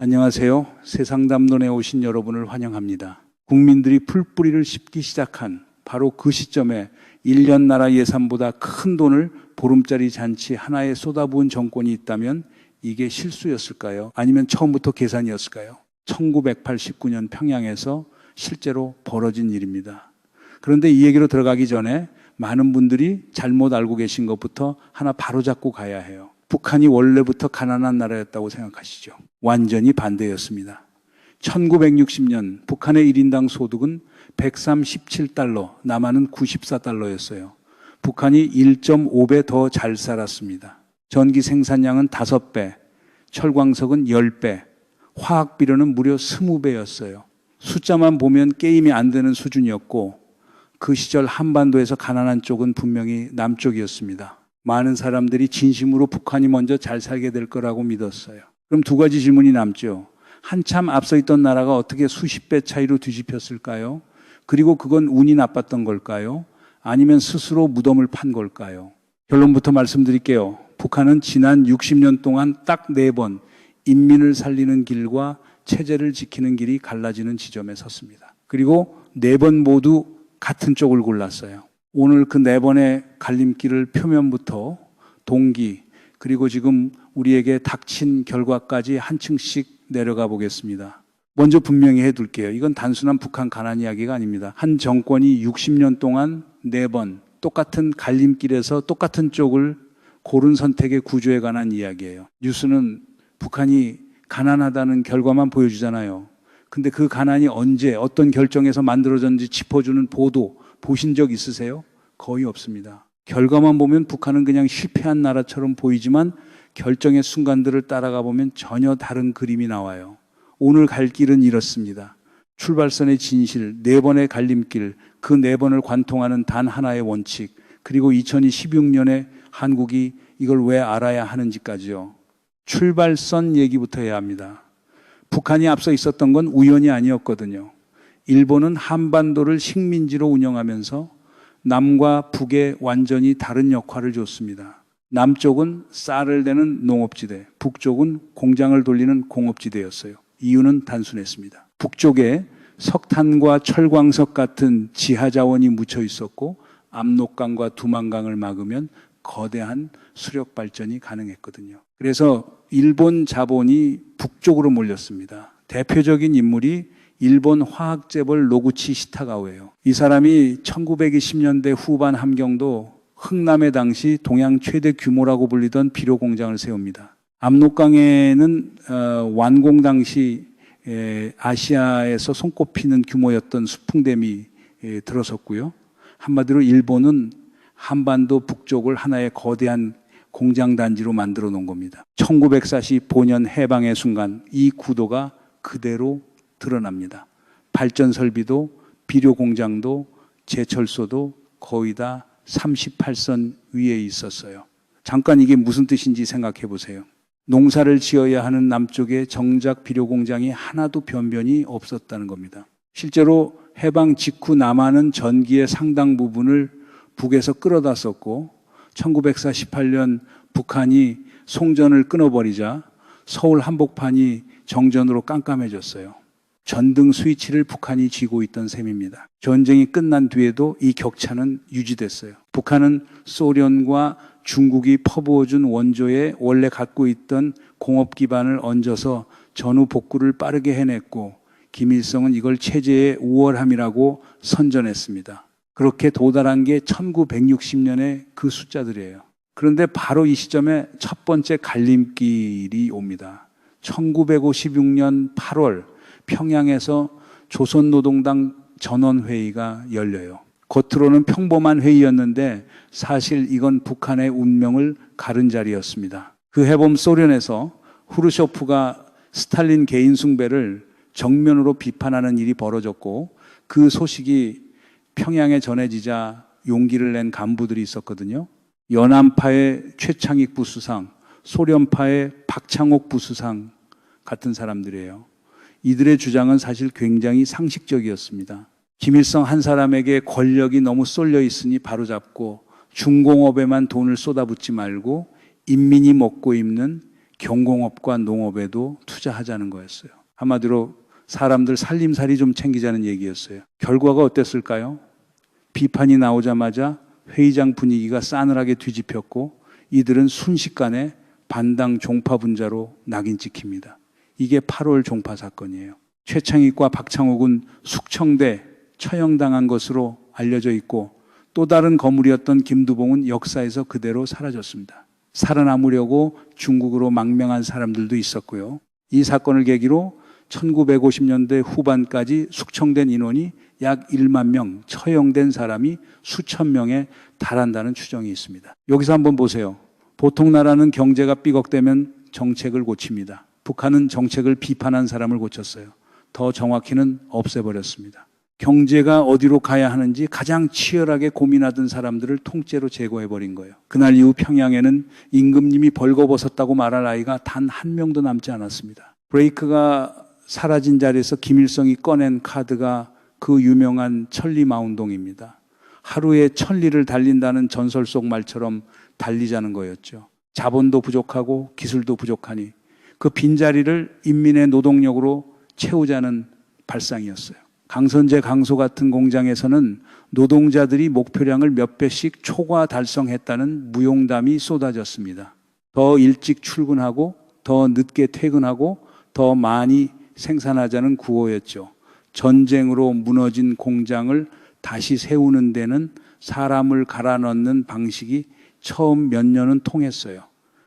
안녕하세요. 세상담론에 오신 여러분을 환영합니다. 국민들이 풀뿌리를 씹기 시작한 바로 그 시점에 1년 나라 예산보다 큰 돈을 보름짜리 잔치 하나에 쏟아부은 정권이 있다면 이게 실수였을까요? 아니면 처음부터 계산이었을까요? 1989년 평양에서 실제로 벌어진 일입니다. 그런데 이 얘기로 들어가기 전에 많은 분들이 잘못 알고 계신 것부터 하나 바로잡고 가야 해요. 북한이 원래부터 가난한 나라였다고 생각하시죠? 완전히 반대였습니다. 1960년 북한의 1인당 소득은 137달러, 남한은 94달러였어요. 북한이 1.5배 더 잘 살았습니다. 전기 생산량은 5배, 철광석은 10배, 화학비료는 무려 20배였어요. 숫자만 보면 게임이 안 되는 수준이었고 그 시절 한반도에서 가난한 쪽은 분명히 남쪽이었습니다. 많은 사람들이 진심으로 북한이 먼저 잘 살게 될 거라고 믿었어요. 그럼 두 가지 질문이 남죠. 한참 앞서 있던 나라가 어떻게 수십 배 차이로 뒤집혔을까요? 그리고 그건 운이 나빴던 걸까요? 아니면 스스로 무덤을 판 걸까요? 결론부터 말씀드릴게요. 북한은 지난 60년 동안 딱 4번 인민을 살리는 길과 체제를 지키는 길이 갈라지는 지점에 섰습니다. 그리고 4번 모두 같은 쪽을 골랐어요. 오늘 그 4번의 갈림길을 표면부터 동기, 그리고 지금 우리에게 닥친 결과까지 한 층씩 내려가 보겠습니다. 먼저 분명히 해둘게요. 이건 단순한 북한 가난 이야기가 아닙니다. 한 정권이 60년 동안 4번 똑같은 갈림길에서 똑같은 쪽을 고른 선택의 구조에 관한 이야기예요. 뉴스는 북한이 가난하다는 결과만 보여주잖아요. 근데 그 가난이 언제 어떤 결정에서 만들어졌는지 짚어주는 보도 보신 적 있으세요? 거의 없습니다. 결과만 보면 북한은 그냥 실패한 나라처럼 보이지만 결정의 순간들을 따라가 보면 전혀 다른 그림이 나와요. 오늘 갈 길은 이렇습니다. 출발선의 진실, 4번의 갈림길, 그 4번을 관통하는 단 하나의 원칙, 그리고 2016년에 한국이 이걸 왜 알아야 하는지까지요. 출발선 얘기부터 해야 합니다. 북한이 앞서 있었던 건 우연이 아니었거든요. 일본은 한반도를 식민지로 운영하면서 남과 북에 완전히 다른 역할을 줬습니다. 남쪽은 쌀을 내는 농업지대, 북쪽은 공장을 돌리는 공업지대였어요. 이유는 단순했습니다. 북쪽에 석탄과 철광석 같은 지하자원이 묻혀 있었고 압록강과 두만강을 막으면 거대한 수력 발전이 가능했거든요. 그래서 일본 자본이 북쪽으로 몰렸습니다. 대표적인 인물이 일본 화학재벌 노구치 시타가오예요. 이 사람이 1920년대 후반 함경도 흥남의 당시 동양 최대 규모라고 불리던 비료 공장을 세웁니다. 압록강에는 완공 당시 아시아에서 손꼽히는 규모였던 수풍댐이 들어섰고요. 한마디로 일본은 한반도 북쪽을 하나의 거대한 공장 단지로 만들어 놓은 겁니다. 1945년 해방의 순간 이 구도가 그대로 드러납니다. 발전 설비도 비료 공장도 제철소도 거의 다 38선 위에 있었어요. 잠깐 이게 무슨 뜻인지 생각해 보세요. 농사를 지어야 하는 남쪽에 정작 비료 공장이 하나도 변변히 없었다는 겁니다. 실제로 해방 직후 남한은 전기의 상당 부분을 북에서 끌어다 썼고 1948년 북한이 송전을 끊어버리자 서울 한복판이 정전으로 깜깜해졌어요. 전등 스위치를 북한이 쥐고 있던 셈입니다. 전쟁이 끝난 뒤에도 이 격차는 유지됐어요. 북한은 소련과 중국이 퍼부어준 원조에 원래 갖고 있던 공업 기반을 얹어서 전후 복구를 빠르게 해냈고 김일성은 이걸 체제의 우월함이라고 선전했습니다. 그렇게 도달한 게 1960년의 그 숫자들이에요. 그런데 바로 이 시점에 첫 번째 갈림길이 옵니다. 1956년 8월 평양에서 조선노동당 전원회의가 열려요. 겉으로는 평범한 회의였는데 사실 이건 북한의 운명을 가른 자리였습니다. 그 해봄 소련에서 후르쇼프가 스탈린 개인 숭배를 정면으로 비판하는 일이 벌어졌고 그 소식이 평양에 전해지자 용기를 낸 간부들이 있었거든요. 연안파의 최창익 부수상, 소련파의 박창옥 부수상 같은 사람들이에요. 이들의 주장은 사실 굉장히 상식적이었습니다. 김일성 한 사람에게 권력이 너무 쏠려 있으니 바로잡고 중공업에만 돈을 쏟아붓지 말고 인민이 먹고 입는 경공업과 농업에도 투자하자는 거였어요. 한마디로 사람들 살림살이 좀 챙기자는 얘기였어요. 결과가 어땠을까요? 비판이 나오자마자 회의장 분위기가 싸늘하게 뒤집혔고 이들은 순식간에 반당 종파 분자로 낙인 찍힙니다. 이게 8월 종파 사건이에요. 최창익과 박창욱은 숙청대 처형당한 것으로 알려져 있고 또 다른 거물이었던 김두봉은 역사에서 그대로 사라졌습니다. 살아남으려고 중국으로 망명한 사람들도 있었고요. 이 사건을 계기로 1950년대 후반까지 숙청된 인원이 약 1만 명, 처형된 사람이 수천 명에 달한다는 추정이 있습니다. 여기서 한번 보세요. 보통 나라는 경제가 삐걱대면 정책을 고칩니다. 북한은 정책을 비판한 사람을 고쳤어요. 더 정확히는 없애버렸습니다. 경제가 어디로 가야 하는지 가장 치열하게 고민하던 사람들을 통째로 제거해버린 거예요. 그날 이후 평양에는 임금님이 벌거벗었다고 말할 아이가 단 한 명도 남지 않았습니다. 브레이크가 사라진 자리에서 김일성이 꺼낸 카드가 그 유명한 천리마운동입니다. 하루에 1000리를 달린다는 전설 속 말처럼 달리자는 거였죠. 자본도 부족하고 기술도 부족하니 그 빈자리를 인민의 노동력으로 채우자는 발상이었어요. 강선제 강소 같은 공장에서는 노동자들이 목표량을 몇 배씩 초과 달성했다는 무용담이 쏟아졌습니다. 더 일찍 출근하고 더 늦게 퇴근하고 더 많이 생산하자는 구호였죠. 전쟁으로 무너진 공장을 다시 세우는 데는 사람을 갈아 넣는 방식이 처음 몇 년은 통했어요.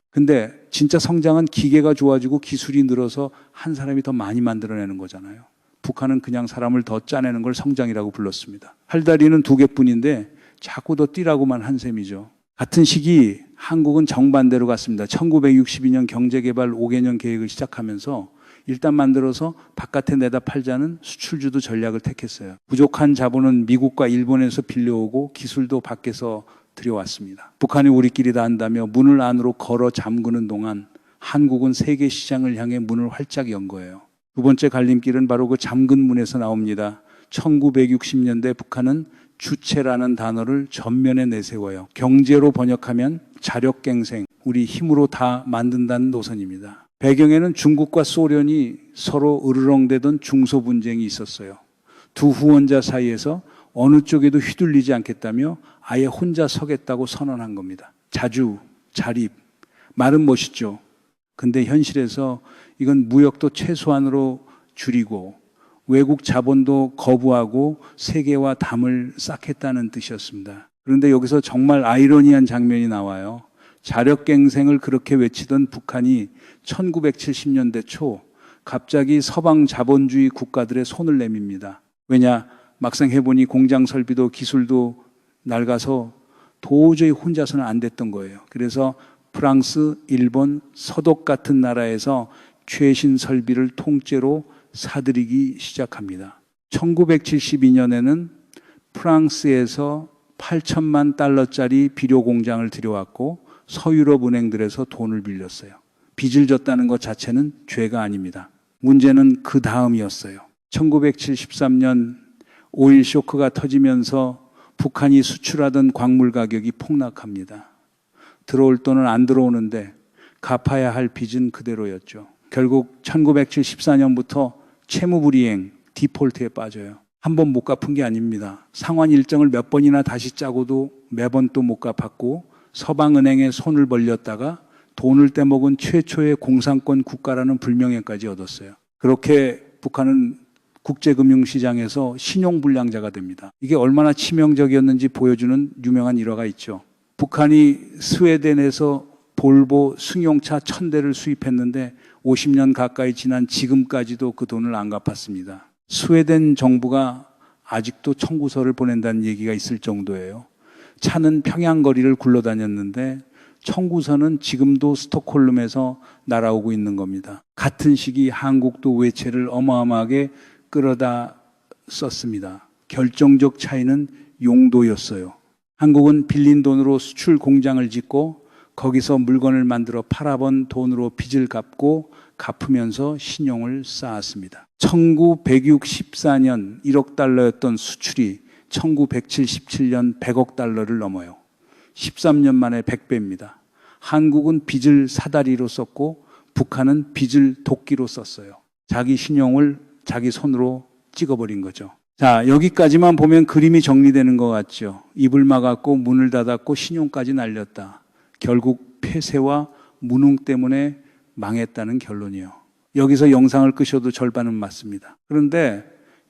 근데 진짜 성장은 기계가 좋아지고 기술이 늘어서 한 사람이 더 많이 만들어내는 거잖아요. 북한은 그냥 사람을 더 짜내는 걸 성장이라고 불렀습니다. 팔다리는 2개뿐인데 자꾸 더 뛰라고만 한 셈이죠. 같은 시기 한국은 정반대로 갔습니다. 1962년 경제개발 5개년 계획을 시작하면서 일단 만들어서 바깥에 내다 팔자는 수출주도 전략을 택했어요. 부족한 자본은 미국과 일본에서 빌려오고 기술도 밖에서 들여왔습니다. 북한이 우리끼리 다 한다며 문을 안으로 걸어 잠그는 동안 한국은 세계 시장을 향해 문을 활짝 연 거예요. 두 번째 갈림길은 바로 그 잠근 문에서 나옵니다. 1960년대 북한은 주체라는 단어를 전면에 내세워요. 경제로 번역하면 자력갱생, 우리 힘으로 다 만든다는 노선입니다. 배경에는 중국과 소련이 서로 으르렁대던 중소분쟁이 있었어요. 두 후원자 사이에서 어느 쪽에도 휘둘리지 않겠다며 아예 혼자 서겠다고 선언한 겁니다. 자주, 자립, 말은 멋있죠. 근데 현실에서 이건 무역도 최소한으로 줄이고 외국 자본도 거부하고 세계와 담을 쌓겠다는 뜻이었습니다. 그런데 여기서 정말 아이러니한 장면이 나와요. 자력갱생을 그렇게 외치던 북한이 1970년대 초 갑자기 서방 자본주의 국가들의 손을 내밉니다. 왜냐? 막상 해보니 공장 설비도 기술도 낡아서 도저히 혼자서는 안 됐던 거예요. 그래서 프랑스, 일본, 서독 같은 나라에서 최신 설비를 통째로 사들이기 시작합니다. 1972년에는 프랑스에서 8천만 달러짜리 비료 공장을 들여왔고 서유럽 은행들에서 돈을 빌렸어요. 빚을 졌다는 것 자체는 죄가 아닙니다. 문제는 그 다음이었어요. 1973년 오일 쇼크가 터지면서 북한이 수출하던 광물 가격이 폭락합니다. 들어올 돈은 안 들어오는데 갚아야 할 빚은 그대로였죠. 결국 1974년부터 채무불이행, 디폴트에 빠져요. 한 번 못 갚은 게 아닙니다. 상환 일정을 몇 번이나 다시 짜고도 매번 또 못 갚았고 서방은행에 손을 벌렸다가 돈을 떼먹은 최초의 공산권 국가라는 불명예까지 얻었어요. 그렇게 북한은 국제금융시장에서 신용불량자가 됩니다. 이게 얼마나 치명적이었는지 보여주는 유명한 일화가 있죠. 북한이 스웨덴에서 볼보 승용차 1000대를 수입했는데 50년 가까이 지난 지금까지도 그 돈을 안 갚았습니다. 스웨덴 정부가 아직도 청구서를 보낸다는 얘기가 있을 정도예요. 차는 평양 거리를 굴러다녔는데 청구서는 지금도 스톡홀름에서 날아오고 있는 겁니다. 같은 시기 한국도 외채를 어마어마하게 끌어다 썼습니다. 결정적 차이는 용도였어요. 한국은 빌린 돈으로 수출 공장을 짓고 거기서 물건을 만들어 팔아본 돈으로 빚을 갚고 갚으면서 신용을 쌓았습니다. 1964년 1억 달러였던 수출이 1977년 100억 달러를 넘어요. 13년 만에 100배입니다. 한국은 빚을 사다리로 썼고 북한은 빚을 도끼로 썼어요. 자기 신용을 자기 손으로 찍어버린 거죠. 자, 여기까지만 보면 그림이 정리되는 것 같죠. 입을 막았고 문을 닫았고 신용까지 날렸다. 결국 폐쇄와 무능 때문에 망했다는 결론이요. 여기서 영상을 끄셔도 절반은 맞습니다. 그런데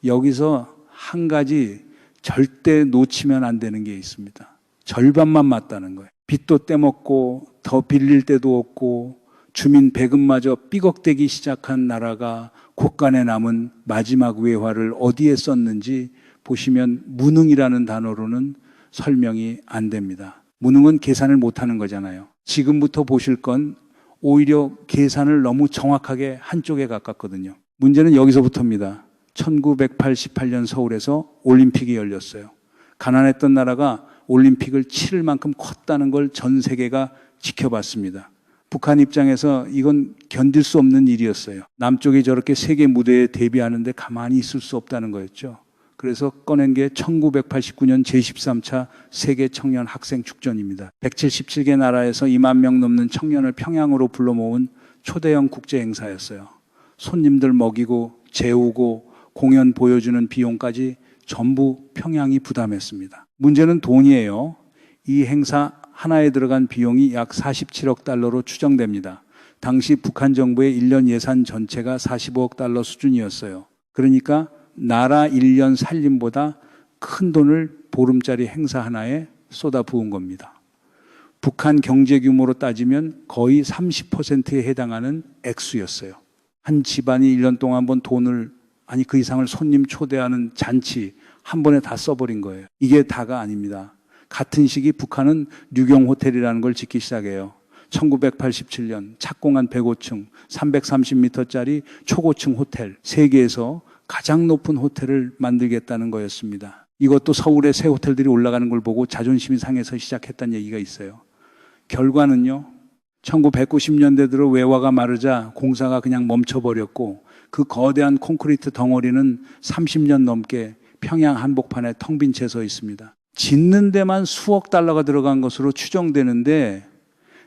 여기서 한 가지 절대 놓치면 안 되는 게 있습니다. 절반만 맞다는 거예요. 빚도 떼먹고 더 빌릴 데도 없고 주민 배급마저 삐걱대기 시작한 나라가 곳간에 남은 마지막 외화를 어디에 썼는지 보시면 무능이라는 단어로는 설명이 안 됩니다. 무능은 계산을 못하는 거잖아요. 지금부터 보실 건 오히려 계산을 너무 정확하게 한쪽에 가깝거든요. 문제는 여기서부터입니다. 1988년 서울에서 올림픽이 열렸어요. 가난했던 나라가 올림픽을 치를 만큼 컸다는 걸 전 세계가 지켜봤습니다. 북한 입장에서 이건 견딜 수 없는 일이었어요. 남쪽이 저렇게 세계 무대에 데뷔하는데 가만히 있을 수 없다는 거였죠. 그래서 꺼낸 게 1989년 제13차 세계 청년 학생 축전입니다. 177개 나라에서 2만 명 넘는 청년을 평양으로 불러 모은 초대형 국제 행사였어요. 손님들 먹이고 재우고 공연 보여주는 비용까지 전부 평양이 부담했습니다. 문제는 돈이에요. 이 행사 하나에 들어간 비용이 약 47억 달러로 추정됩니다. 당시 북한 정부의 1년 예산 전체가 45억 달러 수준이었어요. 그러니까 나라 1년 살림보다 큰 돈을 보름짜리 행사 하나에 쏟아부은 겁니다. 북한 경제 규모로 따지면 거의 30%에 해당하는 액수였어요. 한 집안이 1년 동안 한번 돈을, 아니 그 이상을 손님 초대하는 잔치 한 번에 다 써버린 거예요. 이게 다가 아닙니다. 같은 시기 북한은 류경 호텔이라는 걸 짓기 시작해요. 1987년 착공한 105층, 330m짜리 초고층 호텔, 세계에서 가장 높은 호텔을 만들겠다는 거였습니다. 이것도 서울의 새 호텔들이 올라가는 걸 보고 자존심이 상해서 시작했다는 얘기가 있어요. 결과는요, 1990년대 들어 외화가 마르자 공사가 그냥 멈춰버렸고 그 거대한 콘크리트 덩어리는 30년 넘게 평양 한복판에 텅 빈 채 서 있습니다. 짓는 데만 수억 달러가 들어간 것으로 추정되는데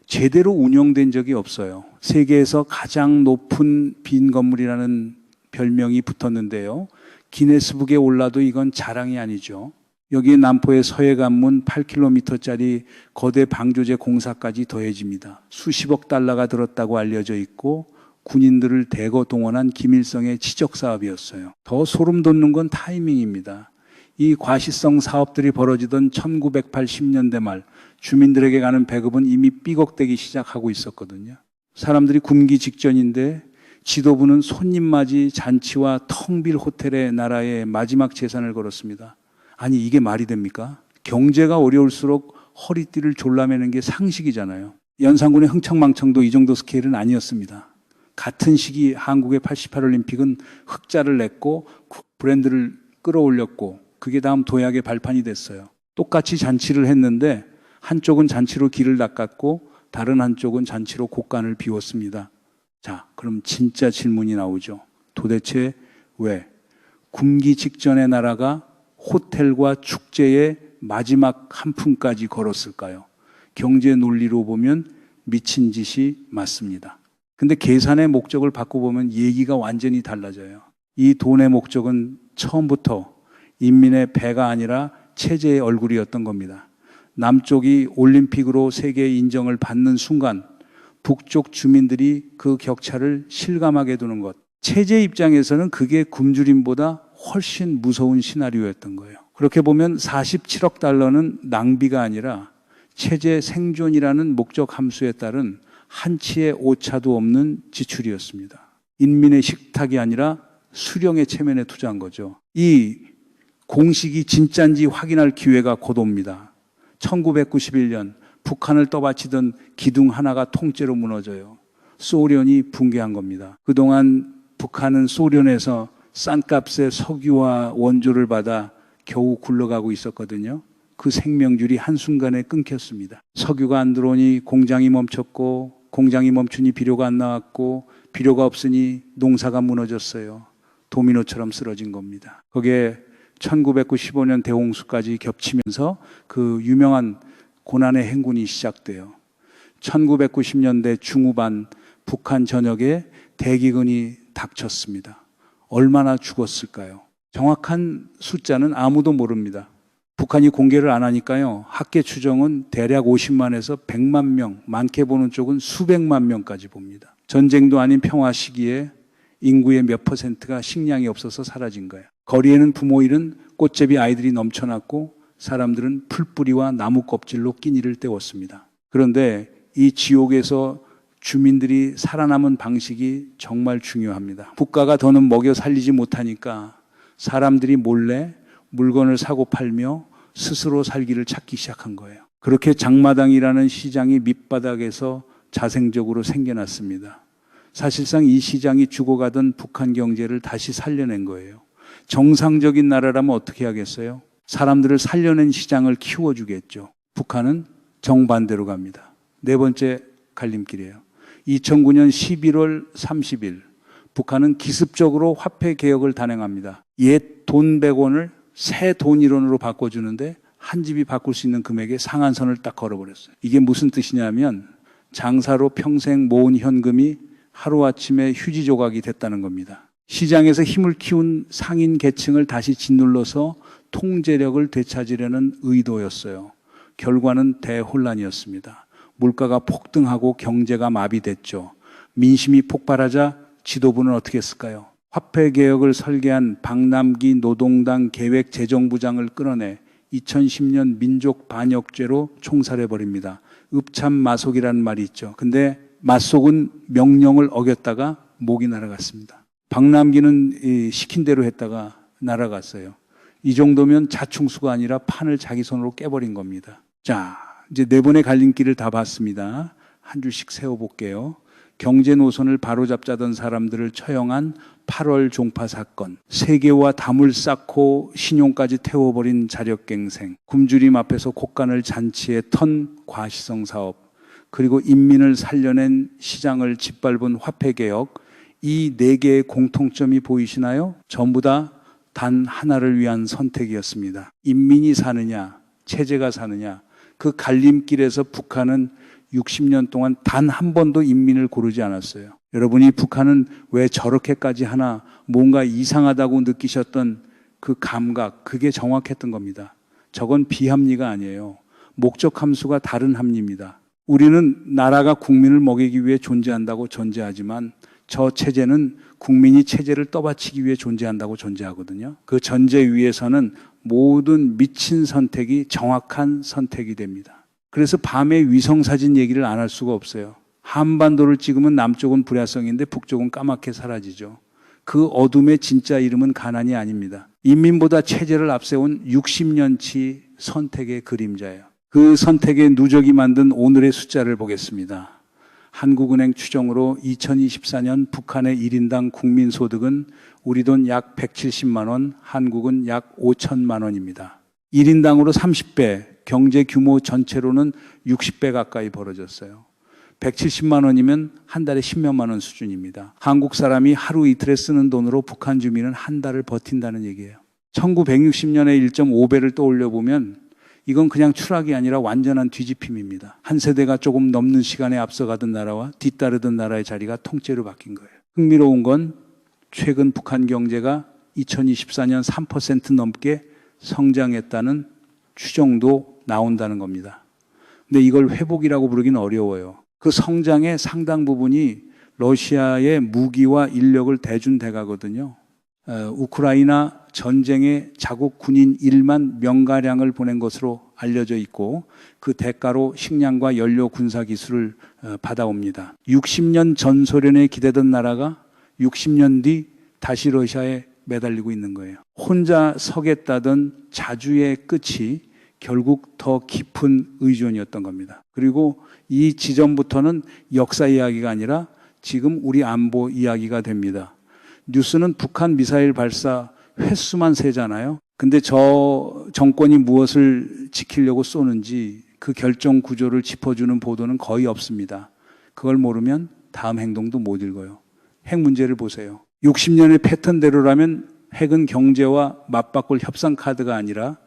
제대로 운영된 적이 없어요. 세계에서 가장 높은 빈 건물이라는 별명이 붙었는데요. 기네스북에 올라도 이건 자랑이 아니죠. 여기 남포의 서해관문 8km짜리 거대 방조제 공사까지 더해집니다. 수십억 달러가 들었다고 알려져 있고 군인들을 대거 동원한 김일성의 지적 사업이었어요. 더 소름 돋는 건 타이밍입니다. 이 과시성 사업들이 벌어지던 1980년대 말 주민들에게 가는 배급은 이미 삐걱대기 시작하고 있었거든요. 사람들이 굶기 직전인데 지도부는 손님맞이 잔치와 텅 빌 호텔의 나라에 마지막 재산을 걸었습니다. 아니 이게 말이 됩니까? 경제가 어려울수록 허리띠를 졸라매는 게 상식이잖아요. 연산군의 흥청망청도 이 정도 스케일은 아니었습니다. 같은 시기 한국의 88올림픽은 흑자를 냈고 브랜드를 끌어올렸고 그게 다음 도약의 발판이 됐어요. 똑같이 잔치를 했는데 한쪽은 잔치로 길을 닦았고 다른 한쪽은 잔치로 곳간을 비웠습니다. 자, 그럼 진짜 질문이 나오죠. 도대체 왜 굶기 직전의 나라가 호텔과 축제의 마지막 한 푼까지 걸었을까요? 경제 논리로 보면 미친 짓이 맞습니다. 근데 계산의 목적을 바꿔보면 얘기가 완전히 달라져요. 이 돈의 목적은 처음부터 인민의 배가 아니라 체제의 얼굴이었던 겁니다. 남쪽이 올림픽으로 세계 인정을 받는 순간 북쪽 주민들이 그 격차를 실감하게 두는 것. 체제 입장에서는 그게 굶주림보다 훨씬 무서운 시나리오였던 거예요. 그렇게 보면 47억 달러는 낭비가 아니라 체제 생존이라는 목적 함수에 따른 한치의 오차도 없는 지출이었습니다. 인민의 식탁이 아니라 수령의 체면에 투자한 거죠. 이 공식이 진짜인지 확인할 기회가 곧 옵니다. 1991년 북한을 떠받치던 기둥 하나가 통째로 무너져요. 소련이 붕괴한 겁니다. 그동안 북한은 소련에서 싼 값에 석유와 원조를 받아 겨우 굴러가고 있었거든요. 그 생명줄이 한순간에 끊겼습니다. 석유가 안 들어오니 공장이 멈췄고 공장이 멈추니 비료가 안 나왔고 비료가 없으니 농사가 무너졌어요. 도미노처럼 쓰러진 겁니다. 거기에 1995년 대홍수까지 겹치면서 그 유명한 고난의 행군이 시작돼요. 1990년대 중후반 북한 전역에 대기근이 닥쳤습니다. 얼마나 죽었을까요? 정확한 숫자는 아무도 모릅니다. 북한이 공개를 안 하니까요. 학계 추정은 대략 50만에서 100만 명, 많게 보는 쪽은 수백만 명까지 봅니다. 전쟁도 아닌 평화 시기에 인구의 몇 퍼센트가 식량이 없어서 사라진 거예요. 거리에는 부모 잃은 꽃제비 아이들이 넘쳐났고 사람들은 풀뿌리와 나무 껍질로 끼니를 때웠습니다. 그런데 이 지옥에서 주민들이 살아남은 방식이 정말 중요합니다. 국가가 더는 먹여 살리지 못하니까 사람들이 몰래 물건을 사고 팔며 스스로 살기를 찾기 시작한 거예요. 그렇게 장마당이라는 시장이 밑바닥에서 자생적으로 생겨났습니다. 사실상 이 시장이 죽어가던 북한 경제를 다시 살려낸 거예요. 정상적인 나라라면 어떻게 하겠어요? 사람들을 살려낸 시장을 키워주겠죠. 북한은 정반대로 갑니다. 네 번째 갈림길이에요. 2009년 11월 30일 북한은 기습적으로 화폐 개혁을 단행합니다. 옛 돈 100원을 새 돈 1원으로 바꿔주는데 한 집이 바꿀 수 있는 금액의 상한선을 딱 걸어버렸어요. 이게 무슨 뜻이냐면 장사로 평생 모은 현금이 하루아침에 휴지 조각이 됐다는 겁니다. 시장에서 힘을 키운 상인 계층을 다시 짓눌러서 통제력을 되찾으려는 의도였어요. 결과는 대혼란이었습니다. 물가가 폭등하고 경제가 마비됐죠. 민심이 폭발하자 지도부는 어떻게 했을까요? 화폐개혁을 설계한 박남기 노동당 계획재정부장을 끌어내 2010년 민족반역죄로 총살해버립니다. 읍참마속이라는 말이 있죠. 근데 마속은 명령을 어겼다가 목이 날아갔습니다. 박남기는 시킨 대로 했다가 날아갔어요. 이 정도면 자충수가 아니라 판을 자기 손으로 깨버린 겁니다. 자, 이제 네 번의 갈림길을 다 봤습니다. 한 줄씩 세워볼게요. 경제 노선을 바로잡자던 사람들을 처형한 8월 종파 사건, 세계와 담을 쌓고 신용까지 태워버린 자력갱생, 굶주림 앞에서 곡간을 잔치에 턴 과시성 사업, 그리고 인민을 살려낸 시장을 짓밟은 화폐개혁, 이 네 개의 공통점이 보이시나요? 전부 다 단 하나를 위한 선택이었습니다. 인민이 사느냐, 체제가 사느냐, 그 갈림길에서 북한은 60년 동안 단 한 번도 인민을 고르지 않았어요. 여러분이 북한은 왜 저렇게까지 하나 뭔가 이상하다고 느끼셨던 그 감각, 그게 정확했던 겁니다. 저건 비합리가 아니에요. 목적 함수가 다른 합리입니다. 우리는 나라가 국민을 먹이기 위해 존재한다고 존재하지만 저 체제는 국민이 체제를 떠받치기 위해 존재한다고 존재하거든요. 그 전제 위에서는 모든 미친 선택이 정확한 선택이 됩니다. 그래서 밤에 위성사진 얘기를 안 할 수가 없어요. 한반도를 찍으면 남쪽은 불야성인데 북쪽은 까맣게 사라지죠. 그 어둠의 진짜 이름은 가난이 아닙니다. 인민보다 체제를 앞세운 60년치 선택의 그림자예요. 그 선택의 누적이 만든 오늘의 숫자를 보겠습니다. 한국은행 추정으로 2024년 북한의 1인당 국민소득은 우리 돈 약 170만 원, 한국은 약 5천만 원입니다. 1인당으로 30배, 경제 규모 전체로는 60배 가까이 벌어졌어요. 170만 원이면 한 달에 10몇만 원 수준입니다. 한국 사람이 하루 이틀에 쓰는 돈으로 북한 주민은 한 달을 버틴다는 얘기예요. 1960년에 1.5배를 떠올려 보면 이건 그냥 추락이 아니라 완전한 뒤집힘입니다. 한 세대가 조금 넘는 시간에 앞서가던 나라와 뒤따르던 나라의 자리가 통째로 바뀐 거예요. 흥미로운 건 최근 북한 경제가 2024년 3% 넘게 성장했다는 추정도 나온다는 겁니다. 근데 이걸 회복이라고 부르기는 어려워요. 그 성장의 상당 부분이 러시아의 무기와 인력을 대준 대가거든요. 우크라이나 전쟁에 자국 군인 1만 명가량을 보낸 것으로 알려져 있고 그 대가로 식량과 연료 군사 기술을 받아옵니다. 60년 전 소련에 기대던 나라가 60년 뒤 다시 러시아에 매달리고 있는 거예요. 혼자 서겠다던 자주의 끝이 결국 더 깊은 의존이었던 겁니다. 그리고 이 지점부터는 역사 이야기가 아니라 지금 우리 안보 이야기가 됩니다. 뉴스는 북한 미사일 발사 횟수만 세잖아요. 근데 저 정권이 무엇을 지키려고 쏘는지 그 결정 구조를 짚어주는 보도는 거의 없습니다. 그걸 모르면 다음 행동도 못 읽어요. 핵 문제를 보세요. 60년의 패턴대로라면 핵은 경제와 맞바꿀 협상 카드가 아니라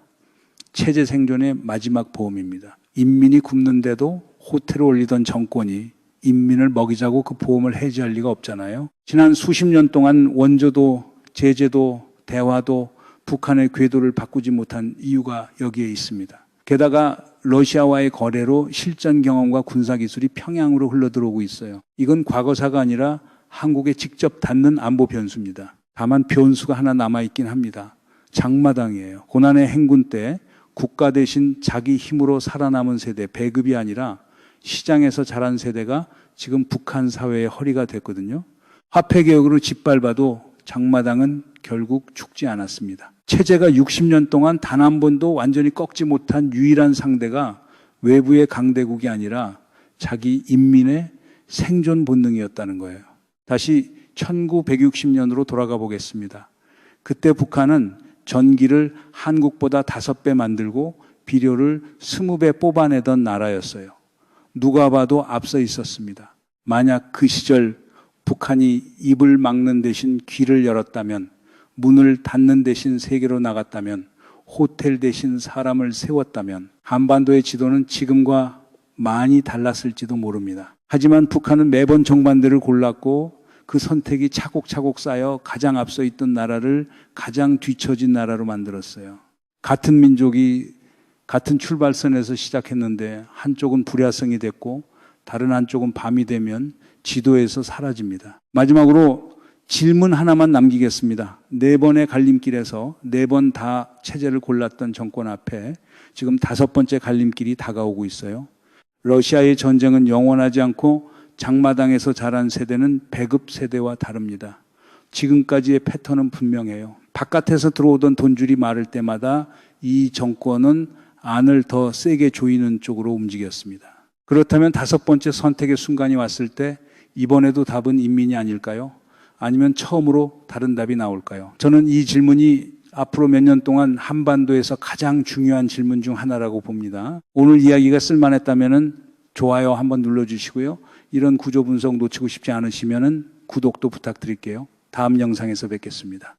체제 생존의 마지막 보험입니다. 인민이 굶는데도 호텔을 올리던 정권이 인민을 먹이자고 그 보험을 해지할 리가 없잖아요. 지난 수십 년 동안 원조도 제재도 대화도 북한의 궤도를 바꾸지 못한 이유가 여기에 있습니다. 게다가 러시아와의 거래로 실전 경험과 군사기술이 평양으로 흘러들어오고 있어요. 이건 과거사가 아니라 한국에 직접 닿는 안보 변수입니다. 다만 변수가 하나 남아있긴 합니다. 장마당이에요. 고난의 행군 때 국가 대신 자기 힘으로 살아남은 세대, 배급이 아니라 시장에서 자란 세대가 지금 북한 사회의 허리가 됐거든요. 화폐개혁으로 짓밟아도 장마당은 결국 죽지 않았습니다. 체제가 60년 동안 단 한 번도 완전히 꺾지 못한 유일한 상대가 외부의 강대국이 아니라 자기 인민의 생존 본능이었다는 거예요. 다시 1960년으로 돌아가 보겠습니다. 그때 북한은 전기를 한국보다 5배 만들고 비료를 20배 뽑아내던 나라였어요. 누가 봐도 앞서 있었습니다. 만약 그 시절 북한이 입을 막는 대신 귀를 열었다면, 문을 닫는 대신 세계로 나갔다면, 호텔 대신 사람을 세웠다면 한반도의 지도는 지금과 많이 달랐을지도 모릅니다. 하지만 북한은 매번 정반대를 골랐고 그 선택이 차곡차곡 쌓여 가장 앞서 있던 나라를 가장 뒤처진 나라로 만들었어요. 같은 민족이 같은 출발선에서 시작했는데 한쪽은 불야성이 됐고 다른 한쪽은 밤이 되면 지도에서 사라집니다. 마지막으로 질문 하나만 남기겠습니다. 4번의 갈림길에서 4번 다 체제를 골랐던 정권 앞에 지금 5번째 갈림길이 다가오고 있어요. 러시아의 전쟁은 영원하지 않고 장마당에서 자란 세대는 배급 세대와 다릅니다. 지금까지의 패턴은 분명해요. 바깥에서 들어오던 돈줄이 마를 때마다 이 정권은 안을 더 세게 조이는 쪽으로 움직였습니다. 그렇다면 5번째 선택의 순간이 왔을 때 이번에도 답은 인민이 아닐까요? 아니면 처음으로 다른 답이 나올까요? 저는 이 질문이 앞으로 몇 년 동안 한반도에서 가장 중요한 질문 중 하나라고 봅니다. 오늘 이야기가 쓸만했다면 좋아요 한번 눌러주시고요. 이런 구조 분석 놓치고 싶지 않으시면 구독도 부탁드릴게요. 다음 영상에서 뵙겠습니다.